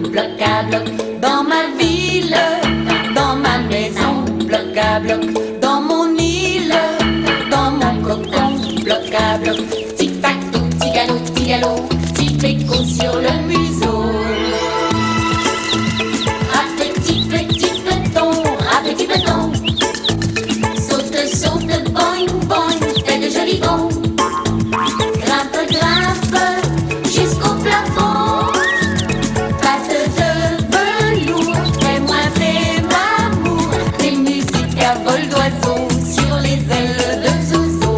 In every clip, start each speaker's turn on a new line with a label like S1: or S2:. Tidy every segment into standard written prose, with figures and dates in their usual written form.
S1: bloc à bloc. Dans ma ville, dans ma maison, bloc à bloc. Dans mon île, dans mon cocon, bloc à bloc. Tic-tac-toe, petit galop, petit péco sur le museau. Petit peloton, saute, saute, boing, boing, fais de jolis bonds. Grimpe, grimpe, jusqu'au plafond. Patte de velours, fais-moi l'amour. Des musiques à vol d'oiseau sur les ailes de Zouzou.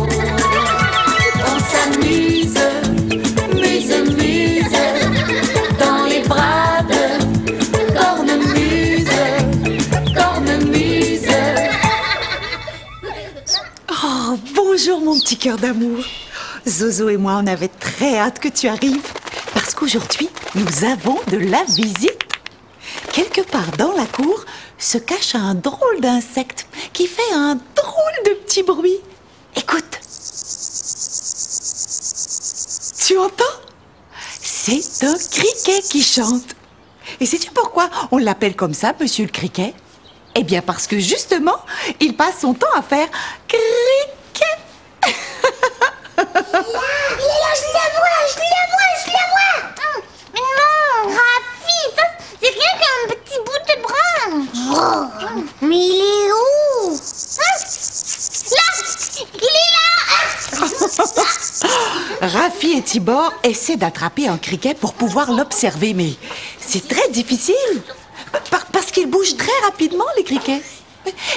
S1: On s'amuse, muse, dans les bras de cornemuse.
S2: Oh, bonjour mon petit cœur d'amour. Zozo et moi, on avait très hâte que tu arrives parce qu'aujourd'hui, nous avons de la visite. Quelque part dans la cour se cache un drôle d'insecte qui fait un drôle de petit bruit. Écoute. Tu entends? C'est un criquet qui chante. Et sais-tu pourquoi on l'appelle comme ça, monsieur le criquet? Eh bien parce que justement, il passe son temps à faire criquet.
S3: Il est là, je la vois. Mais non, Rafi, ça, c'est rien qu'un petit bout de branche. Mais il est où? Là, il est là.
S2: Rafi et Tibor essaient d'attraper un criquet pour pouvoir l'observer, mais c'est très difficile. Parce qu'ils bougent très rapidement, les criquets.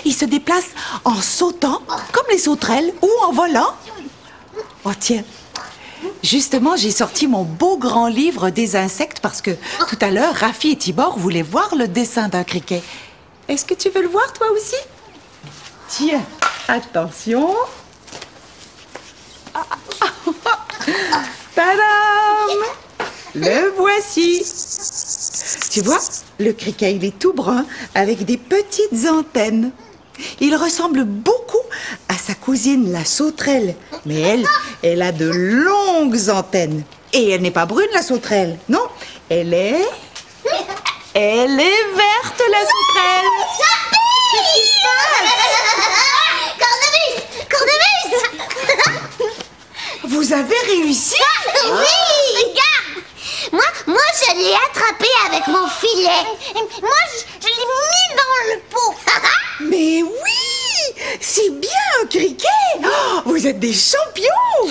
S2: Ils se déplacent en sautant, comme les sauterelles, ou en volant. Oh tiens, justement, j'ai sorti mon beau grand livre des insectes parce que tout à l'heure, Rafi et Tibor voulaient voir le dessin d'un criquet. Est-ce que tu veux le voir, toi aussi? Tiens, attention. Tadam! Le voici. Tu vois, le criquet, il est tout brun avec des petites antennes. Il ressemble beaucoup à sa cousine, la sauterelle. Mais elle a de longues antennes. Et elle n'est pas brune, la sauterelle. Non, elle est verte, la sauterelle.
S3: Qu'est-ce qui se passe? Cornemuse.
S2: Vous avez réussi?
S3: Oui, regarde. Moi, je l'ai attrapé avec mon filet. Moi, je l'ai mis dans le pot.
S2: Mais oui! C'est bien un criquet! Oh, vous êtes des champions!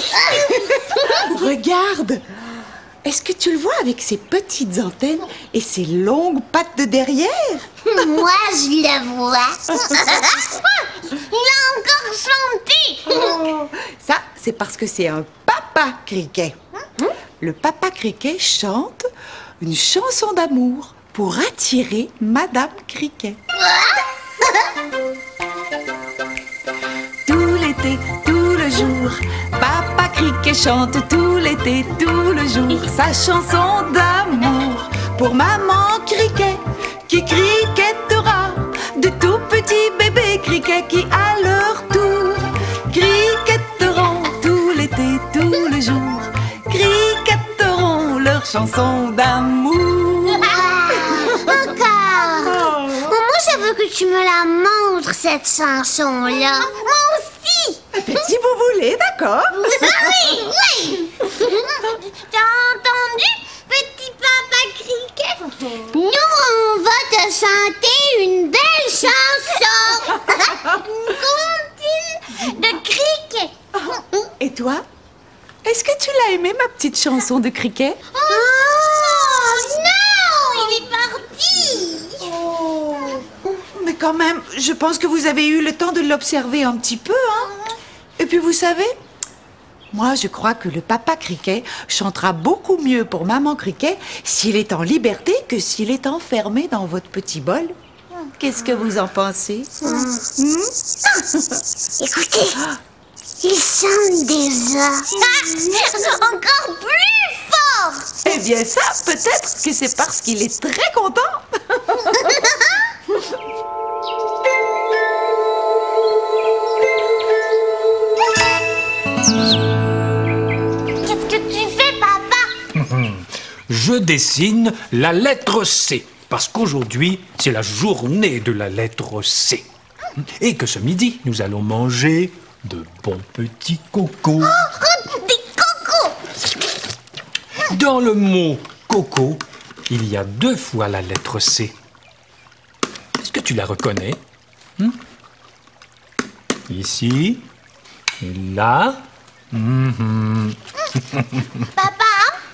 S2: Regarde! Est-ce que tu le vois avec ses petites antennes et ses longues pattes de derrière?
S3: Moi, je le vois. Il a encore chanté.
S2: Oh, ça, c'est parce que c'est un papa criquet. Le papa criquet chante une chanson d'amour pour attirer Madame Criquet. Tout l'été, tout le jour, Papa Criquet chante tout l'été, tout le jour sa chanson d'amour pour Maman Criquet qui criquettera de tout petits bébés criquets qui à leur tour criquetteront tout l'été, tout le jour, criquetteront leur chanson d'amour.
S3: Encore. Moi, je veux que tu me la montres, cette chanson-là. Moi aussi.
S2: Si vous voulez, d'accord.
S3: Oui. T'as entendu, petit papa criquet? Nous, on va te chanter une belle chanson. Une comptine de criquet.
S2: Et toi? Est-ce que tu l'as aimé, ma petite chanson de criquet?
S3: Oh non, il est parti.
S2: Oh, mais quand même, je pense que vous avez eu le temps de l'observer un petit peu, hein? Et puis vous savez, moi je crois que le papa criquet chantera beaucoup mieux pour maman criquet s'il est en liberté que s'il est enfermé dans votre petit bol. Qu'est-ce que vous en pensez?
S3: Écoutez, il chante déjà. Encore plus fort.
S2: Eh bien ça, peut-être que c'est parce qu'il est très content.
S3: Qu'est-ce que tu fais, papa?
S4: je dessine la lettre C. Parce qu'aujourd'hui, c'est la journée de la lettre C. Et que ce midi, nous allons manger de bons petits cocos.
S3: Oh, des cocos!
S4: Dans le mot coco, il y a 2 fois la lettre C. Est-ce que tu la reconnais? Ici et là.
S3: Papa,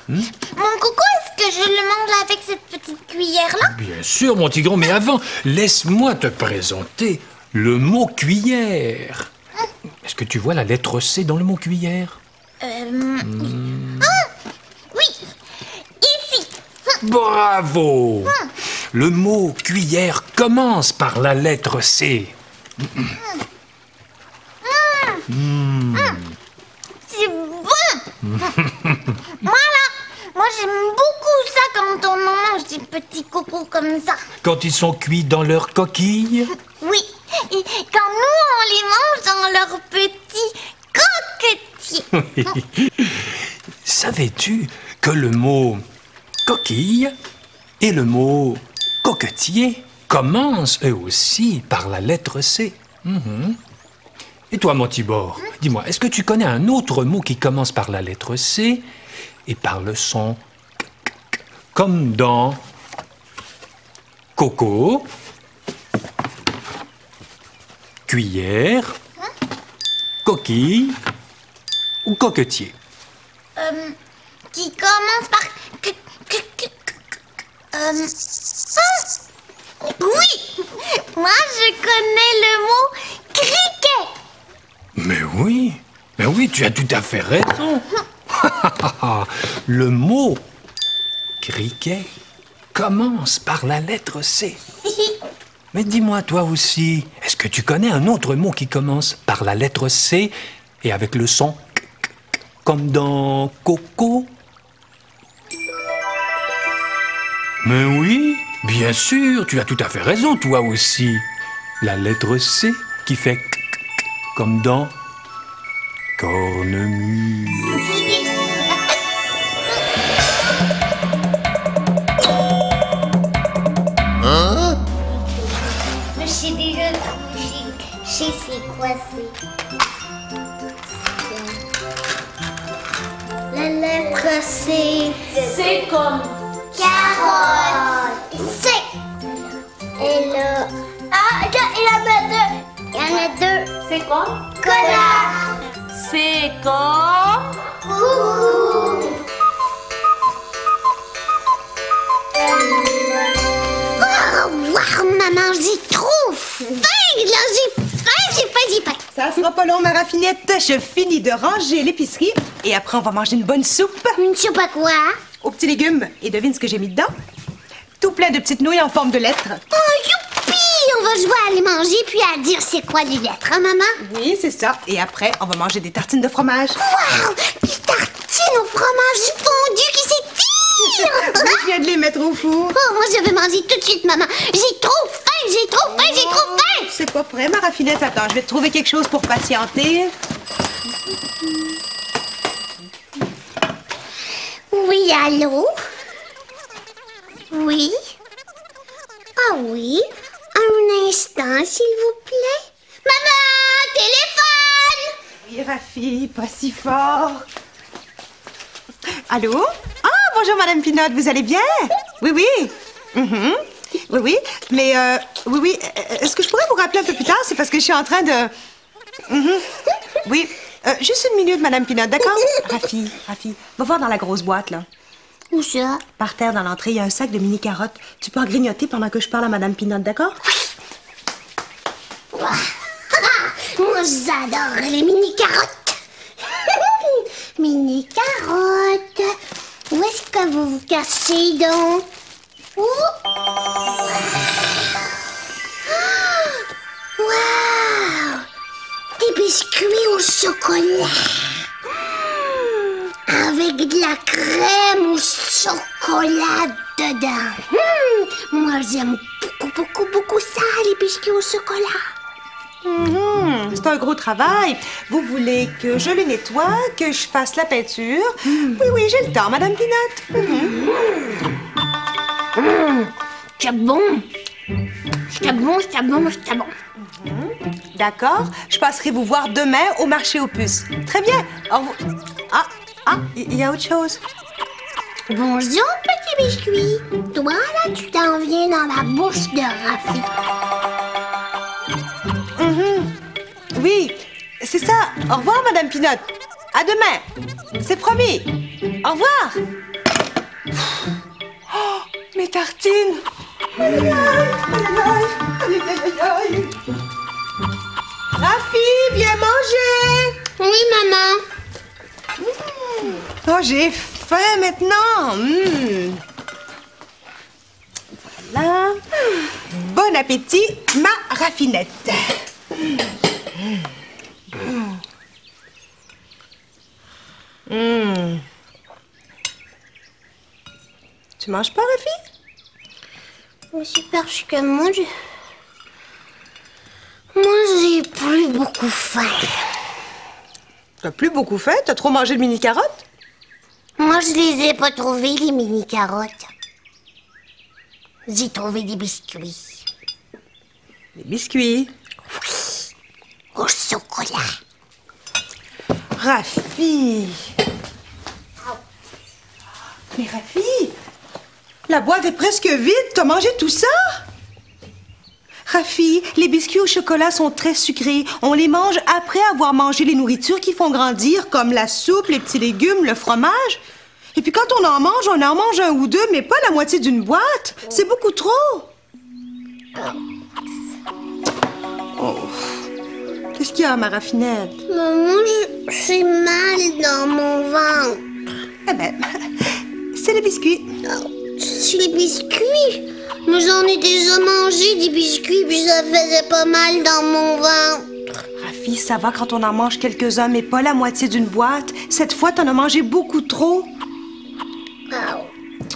S3: mon coco, est-ce que je le mange avec cette petite cuillère-là?
S4: Bien sûr, mon tigron, mais avant, laisse-moi te présenter le mot cuillère. Est-ce que tu vois la lettre C dans le mot cuillère?
S3: Oui, ici.
S4: Bravo! Le mot cuillère commence par la lettre C.
S3: C'est bon. Moi j'aime beaucoup ça quand on en mange des petits cocos comme ça.
S4: Quand ils sont cuits dans leur coquille?
S3: Oui, et quand nous on les mange dans leurs petits coquetiers.
S4: Savais-tu que le mot coquille et le mot coquetier commencent eux aussi par la lettre C? Et toi, mon Tibor, dis-moi, est-ce que tu connais un autre mot qui commence par la lettre C et par le son comme dans coco, cuillère, coquille ou coquetier?
S3: Qui commence par... Oui, moi je connais le mot criquet.
S4: Mais oui, tu as tout à fait raison. Le mot criquet commence par la lettre C. Mais dis-moi, toi aussi, est-ce que tu connais un autre mot qui commence par la lettre C et avec le son comme dans coco? Mais oui, bien sûr, tu as tout à fait raison, toi aussi. La lettre C qui fait comme dans cornemuse.
S3: Je sais déjà, je sais c'est quoi c'est. La lettre C.
S1: C'est comme
S3: Carotte. C. Et là. Ah, il y en a deux. Il y en a deux.
S1: c'est quoi?
S3: Cola.
S1: C'est comme
S3: Coucou. Oh, wow, maman, j'ai trop faim. Là, j'ai faim.
S2: Ça sera pas long, ma raffinette. Je finis de ranger l'épicerie et après, on va manger une bonne soupe
S3: Une soupe à quoi?
S2: aux petits légumes. Et devine ce que j'ai mis dedans? Tout plein de petites nouilles en forme de lettres.
S3: Oh, youpi! On va jouer à les manger puis à dire c'est quoi les lettres, hein, maman?
S2: Oui, c'est ça. Et après, on va manger des tartines de fromage.
S3: Wow! Des tartines au fromage fondu qui s'étirent!
S2: Oui, je viens de les mettre au four.
S3: Oh, moi, je vais manger tout de suite, maman. J'ai trop faim, j'ai trop faim!
S2: C'est pas prêt, ma raffinette. Attends, je vais te trouver quelque chose pour patienter.
S3: Oui, allô? Oui? Ah oui? Un instant, s'il vous plaît. Maman, téléphone!
S2: Oui, Rafi, pas si fort. Allô? Ah, bonjour, Madame Pinotte, vous allez bien? Oui, oui. Oui, mais oui, est-ce que je pourrais vous rappeler un peu plus tard? C'est parce que je suis en train de... Oui, juste une minute, Madame Pinotte, d'accord? Rafi, va voir dans la grosse boîte, là.
S3: Où ça?
S2: Par terre, dans l'entrée, il y a un sac de mini-carottes. Tu peux en grignoter pendant que je parle à Madame Pinotte, d'accord?
S3: Moi, j'adore les mini-carottes. Mini-carottes. Où est-ce que vous vous cachez, donc? Où? Wow! Des biscuits au chocolat. Avec de la crème au chocolat dedans. Moi, j'aime beaucoup ça, les biscuits au chocolat.
S2: C'est un gros travail. Vous voulez que je les nettoie, que je fasse la peinture? Oui, j'ai le temps, Madame Peanut.
S3: C'est bon. C'est bon.
S2: D'accord. Je passerai vous voir demain au marché aux puces. Très bien. Au revoir. Il y a autre chose.
S3: Bonjour, petit biscuit. Toi, là, tu t'en viens dans la bouche de Rafi.
S2: Oui, c'est ça. Au revoir, Madame Peanut. À demain. C'est promis. Au revoir. Oh, mes tartines. Aïe, aïe, aïe. Rafi, viens manger.
S3: Oui, maman.
S2: Oh, j'ai faim maintenant. Voilà. Bon appétit, ma raffinette. Tu manges pas, Rafi?
S3: C'est parce que moi, j'ai plus beaucoup faim.
S2: T'as plus beaucoup faim? T'as trop mangé de mini-carottes?
S3: Moi, je les ai pas trouvées, les mini-carottes. J'ai trouvé des biscuits.
S2: Des biscuits.
S3: Au chocolat.
S2: Rafi! Mais Rafi, la boîte est presque vide. T'as mangé tout ça? Rafi, les biscuits au chocolat sont très sucrés. On les mange après avoir mangé les nourritures qui font grandir, comme la soupe, les petits légumes, le fromage. Et puis quand on en mange un ou deux, mais pas la moitié d'une boîte. C'est beaucoup trop. Oh. Qu'est-ce qu'il y a, ma raffinette?
S3: Maman, j'ai mal dans mon ventre.
S2: Eh ben, c'est les biscuits.
S3: C'est les biscuits. Mais j'en ai déjà mangé des biscuits, puis ça faisait pas mal dans mon ventre.
S2: Rafi, ça va quand on en mange quelques-uns, mais pas la moitié d'une boîte. Cette fois, t'en as mangé beaucoup trop.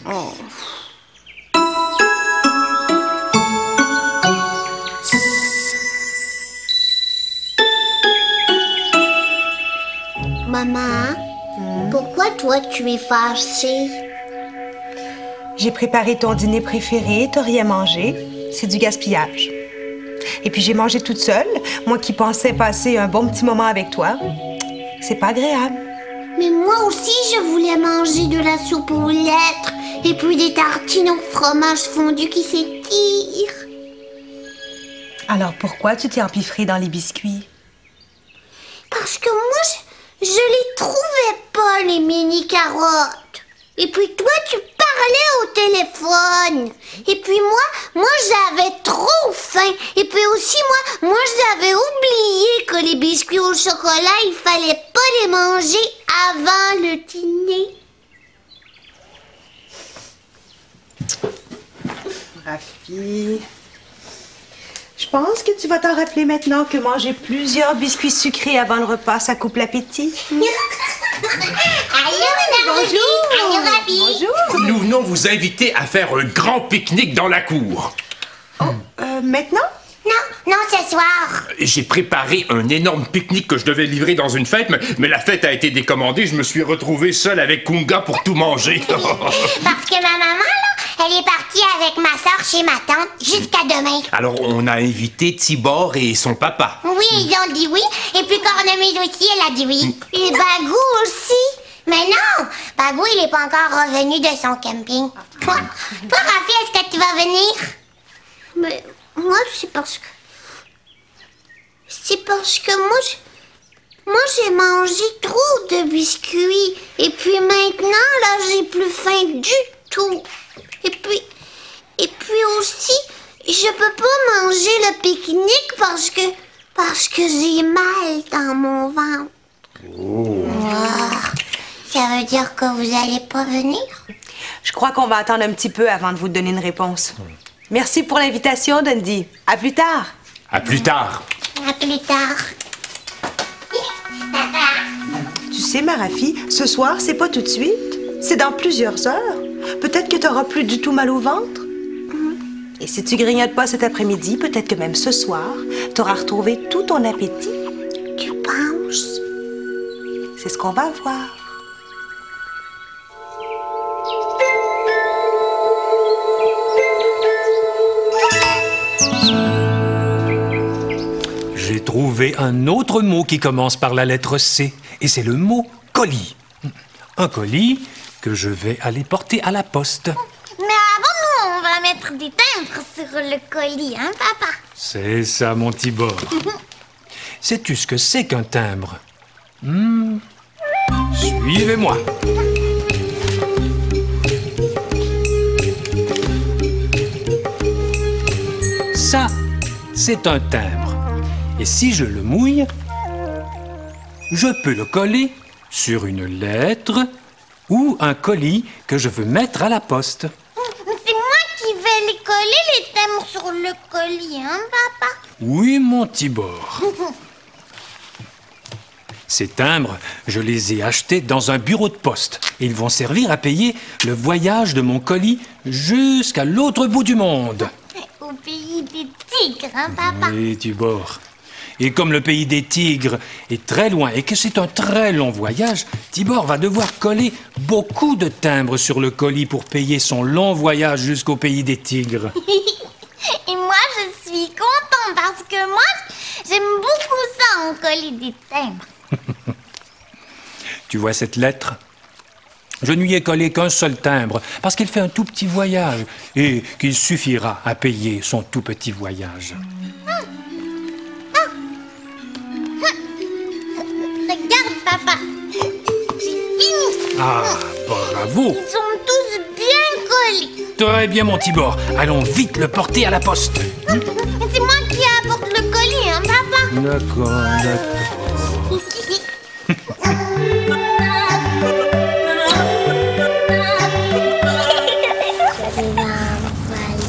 S2: Oh.
S3: Maman, pourquoi toi tu es fâchée?
S2: J'ai préparé ton dîner préféré, t'as rien mangé. C'est du gaspillage. Et puis j'ai mangé toute seule, moi qui pensais passer un bon petit moment avec toi. C'est pas agréable.
S3: Mais moi aussi, je voulais manger de la soupe aux lettres et puis des tartines au fromage fondu qui s'étirent.
S2: Alors pourquoi tu t'es empiffrée dans les biscuits?
S3: Parce que moi, je les trouvais pas, les mini-carottes. Et puis toi, tu parlais au téléphone. Et puis moi j'avais trop faim. Et puis aussi, moi j'avais oublié que les biscuits au chocolat, il fallait pas les manger avant le dîner.
S2: Rafi, je pense que tu vas t'en rappeler maintenant que manger plusieurs biscuits sucrés avant le repas, ça coupe l'appétit.
S3: Allô, Madame Ruby. Allô, Rafi.
S2: Bonjour.
S5: Nous venons vous inviter à faire un grand pique-nique dans la cour.
S2: Maintenant?
S3: Non, ce soir.
S5: J'ai préparé un énorme pique-nique que je devais livrer dans une fête, mais la fête a été décommandée. Je me suis retrouvé seul avec Kunga pour tout manger.
S3: Parce que ma maman, là, elle est partie avec ma soeur chez ma tante jusqu'à demain.
S5: Alors, on a invité Tibor et son papa.
S3: Oui, ils ont dit oui. Et puis Cornemuse aussi, elle a dit oui. Et Bagou aussi. Mais non, Bagou, il n'est pas encore revenu de son camping. Toi, Rafi, est-ce que tu vas venir? Mais moi, c'est parce que moi, j'ai mangé trop de biscuits. Et puis maintenant, là, j'ai plus faim du tout. Et puis aussi, je peux pas manger le pique-nique parce que j'ai mal dans mon ventre.
S5: Oh.
S3: Ça veut dire que vous allez pas venir?
S2: Je crois qu'on va attendre un petit peu avant de vous donner une réponse. Merci pour l'invitation, Dundee. À plus tard.
S5: À plus tard.
S3: À plus tard.
S2: Tu sais, ma Rafi, ce soir, c'est pas tout de suite. C'est dans plusieurs heures. Peut-être que t'auras plus du tout mal au ventre. Et si tu grignotes pas cet après-midi, peut-être que même ce soir, tu auras retrouvé tout ton appétit.
S3: Tu penses?
S2: C'est ce qu'on va voir.
S4: J'ai trouvé un autre mot qui commence par la lettre C, et c'est le mot colis. Un colis que je vais aller porter à la poste.
S3: Mais avant, nous, on va mettre des timbres sur le colis, hein, papa?
S4: C'est ça, mon Tibor. Sais-tu ce que c'est qu'un timbre? Suivez-moi. Ça, c'est un timbre. Et si je le mouille, je peux le coller sur une lettre ou un colis que je veux mettre à la poste.
S3: C'est moi qui vais les coller, les timbres sur le colis, hein, papa?
S4: Oui, mon Tibor. Ces timbres, je les ai achetés dans un bureau de poste. Ils vont servir à payer le voyage de mon colis jusqu'à l'autre bout du monde.
S3: Au pays des tigres, hein, papa?
S4: Oui, Tibor. Et comme le pays des tigres est très loin et que c'est un très long voyage, Tibor va devoir coller beaucoup de timbres sur le colis pour payer son long voyage jusqu'au pays des tigres.
S3: Et moi, je suis contente parce que moi, j'aime beaucoup ça, en coller des timbres.
S4: Tu vois cette lettre? Je ne lui ai collé qu'un seul timbre parce qu'il fait un tout petit voyage et qu'il suffira à payer son tout petit voyage.
S3: Regarde, papa. J'ai fini.
S4: Ah, bravo!
S3: Ils sont tous bien collés.
S4: Très bien, mon Tibor. Allons vite le porter à la poste.
S3: C'est moi qui apporte le colis, hein, papa?
S4: D'accord, d'accord.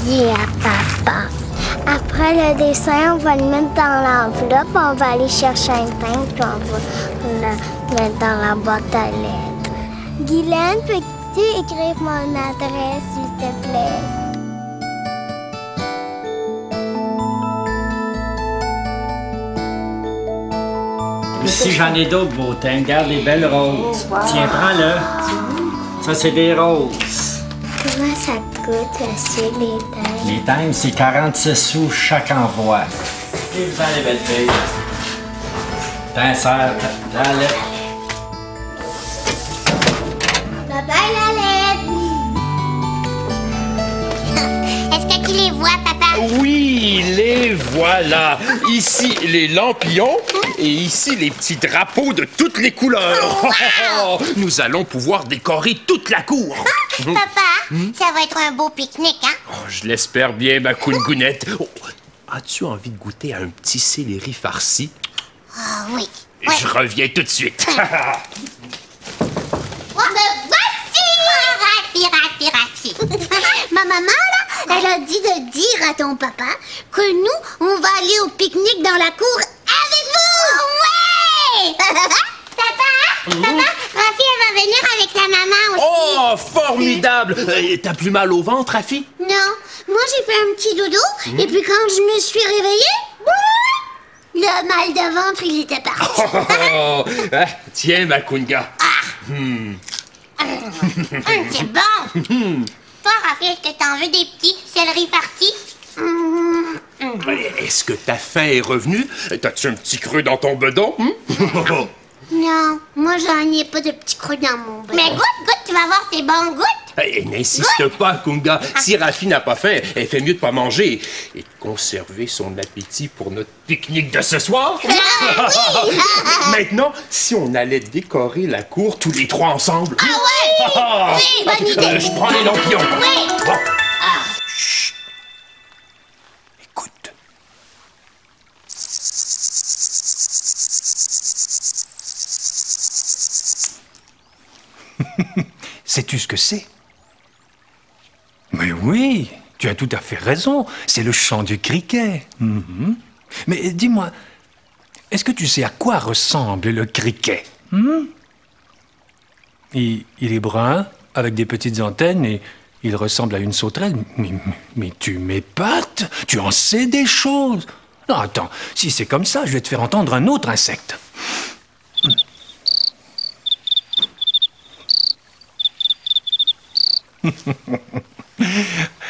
S3: Envoyer à papa. Après le dessin, on va le mettre dans l'enveloppe. On va aller chercher un timbre, puis on va le mettre dans la boîte à lettres. Guylaine, peux-tu écrire mon adresse, s'il te plaît?
S6: Ici, j'en ai d'autres beautés. Regarde les belles roses. Tiens, prends-le. Ça, c'est des roses.
S3: Comment ça coûte, monsieur, les timbres?
S6: Les timbres, c'est 46 sous chaque envoi. Et vous les belles filles. Tiens, sœur, la lettre.
S3: Bye-bye, la lettre! Est-ce que tu les vois, papa?
S5: Oui, les voilà. Ici, les lampillons et ici, les petits drapeaux de toutes les couleurs. Nous allons pouvoir décorer toute la cour.
S3: Papa, ça va être un beau pique-nique, hein?
S5: Oh, je l'espère bien, ma coulgounette. Oh, as-tu envie de goûter à un petit céleri farci?
S3: Ah oui.
S5: Je reviens tout de suite.
S3: Oh, me voici! Rafi. Ma maman, là, elle a dit de dire à ton papa que nous, on va aller au pique-nique dans la cour avec vous! Ouais! Papa, Rafi, elle va venir avec sa maman aussi.
S5: Oh, formidable! T'as plus mal au ventre, Rafi?
S3: Non, moi j'ai fait un petit dodo, et puis quand je me suis réveillée, le mal de ventre, il était parti.
S5: Tiens, ma Kunga.
S3: C'est bon. Toi, Rafi, est-ce que t'en veux des petits céleri farcis?
S5: Est-ce que ta faim est revenue? T'as-tu un petit creux dans ton bedon?
S3: Non, moi j'en ai pas de petits creux dans mon bedon. Mais goûte, tu vas voir, c'est bon, goûte.
S5: N'insiste pas, Kunga. Si Rafi n'a pas faim, elle fait mieux de pas manger et de conserver son appétit pour notre pique-nique de ce soir.
S3: Oui.
S5: Maintenant, si on allait décorer la cour tous les trois ensemble.
S3: Ah ouais! Oui, bonne idée.
S5: Je prends les lampions.
S3: Oui.
S5: Bon. Chut. Écoute.
S4: Sais-tu ce que c'est? Mais oui, tu as tout à fait raison. C'est le chant du criquet. Mhm. Mais dis-moi, est-ce que tu sais à quoi ressemble le criquet? Il est brun, avec des petites antennes, et Il ressemble à une sauterelle. Mais tu m'épates. Tu en sais des choses. Non, attends. Si c'est comme ça, je vais te faire entendre un autre insecte.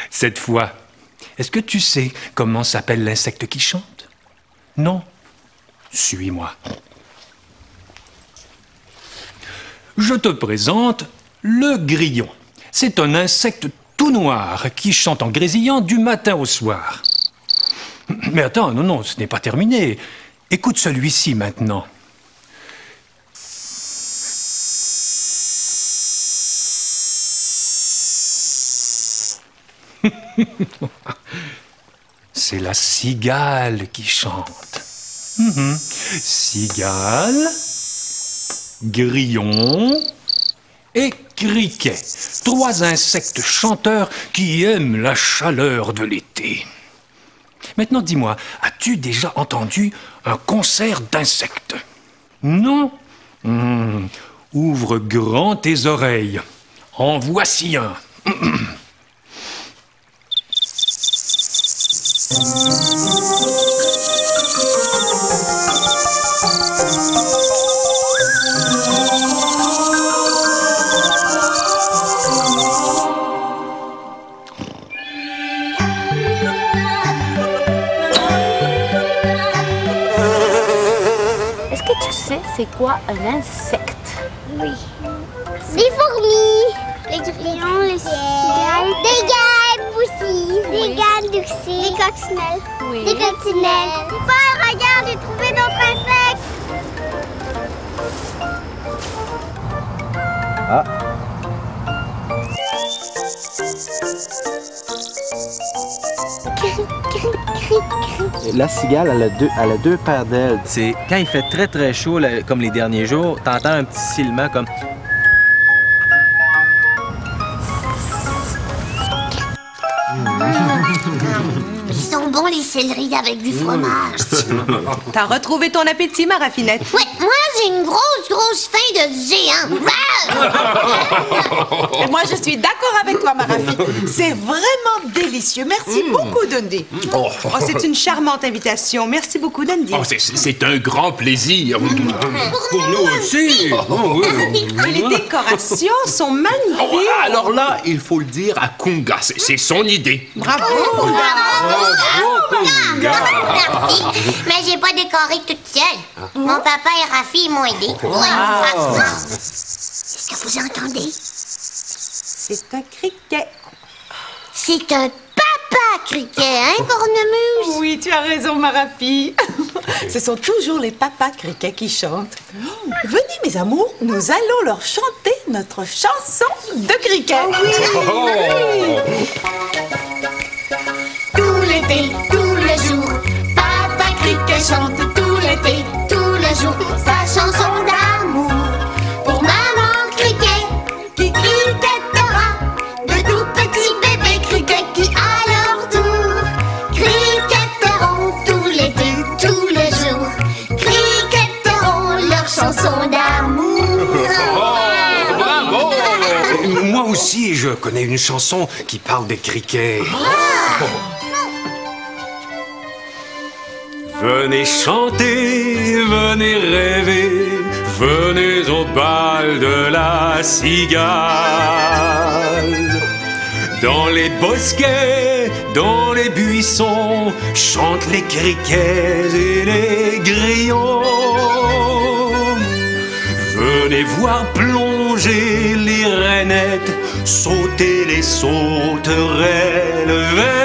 S4: Cette fois, est-ce que tu sais comment s'appelle l'insecte qui chante? Non? Suis-moi. Je te présente le grillon. C'est un insecte tout noir qui chante en grésillant du matin au soir. Mais attends, non, ce n'est pas terminé. Écoute celui-ci maintenant. C'est la cigale qui chante. Cigale, grillon et criquet. 3 insectes chanteurs qui aiment la chaleur de l'été. Maintenant, dis-moi, as-tu déjà entendu un concert d'insectes? Non? Ouvre grand tes oreilles. En voici un.
S7: Est-ce que tu sais c'est quoi un insecte?
S3: Oui. Des fourmis, les grillons, les cigales, des guêpes aussi, des gades aussi, des coccinelles,
S7: Oui.
S3: des coccinelles. Papa, regarde, j'ai trouvé d'autres insectes.
S8: La cigale, elle a deux paires d'ailes. C'est quand il fait très très chaud, là, comme les derniers jours, t'entends un petit sifflement comme.
S3: Ils sont bons les céleris avec du fromage.
S2: T'as retrouvé ton appétit, ma raffinette?
S3: Ouais, moi j'ai une grosse faim de géant.
S2: Et moi, je suis d'accord avec toi, ma Rafi. C'est vraiment délicieux. Merci beaucoup, Dundee.
S5: Oh.
S2: Oh, c'est une charmante invitation. Merci beaucoup, Dundee.
S5: Oh, c'est un grand plaisir. Pour nous aussi.
S2: Et les décorations sont magnifiques.
S5: Oh, alors là, il faut le dire à Kunga. C'est son idée.
S2: Bravo.
S3: Merci. Mais j'ai pas décoré toute seule. Mon papa et Rafi m'ont aidé. Est-ce que vous entendez?
S2: C'est un criquet.
S3: C'est un papa criquet, hein, cornemuse?
S2: Oui, tu as raison, ma Rafi. Ce sont toujours les papas criquets qui chantent. Venez, mes amours, nous allons leur chanter notre chanson de criquet.
S1: Tout l'été, tous les jours, Papa Criquet chante tout l'été, tous les jours, sa chanson d'amour. Pour Maman Criquet, qui criquettera, de tout petits bébés criquets qui à leur tour criquetteront tout l'été, tous les jours, criquetteront leur chanson d'amour.
S5: Bravo!
S4: Moi aussi, je connais une chanson qui parle des criquets. Venez chanter, venez rêver, venez au bal de la cigale. Dans les bosquets, dans les buissons, chantent les criquets et les grillons. Venez voir plonger les rainettes, sauter les sauterelles vertes.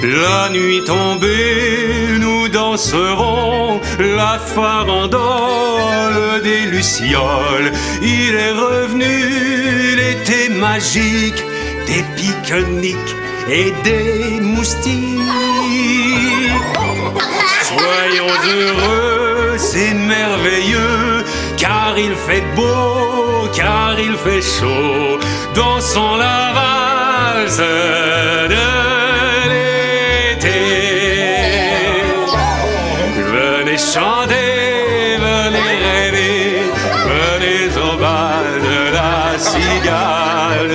S4: La nuit tombée, nous danserons la farandole des lucioles. Il est revenu l'été magique des pique-niques et des moustiques. Soyons heureux, c'est merveilleux, car il fait beau, car il fait chaud. Dansons la valse de l'été. Venez chanter, venez rêver, venez au bal de la cigale.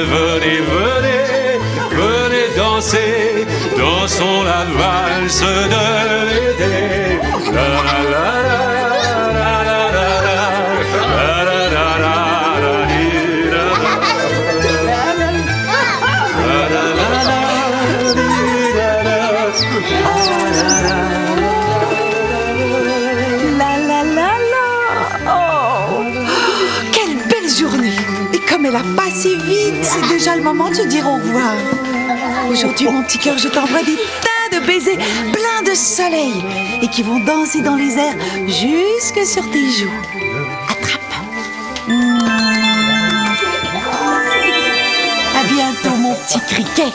S4: valse de l'été. La la la la la la la la la la la di, la
S2: La la la la. Oh, quelle belle journée. Et comme elle a passé vite, c'est déjà le moment de se dire au revoir. Aujourd'hui, mon petit cœur, je t'envoie des tas de baisers pleins de soleil et qui vont danser dans les airs jusque sur tes joues. Attrape. À bientôt, mon petit criquet.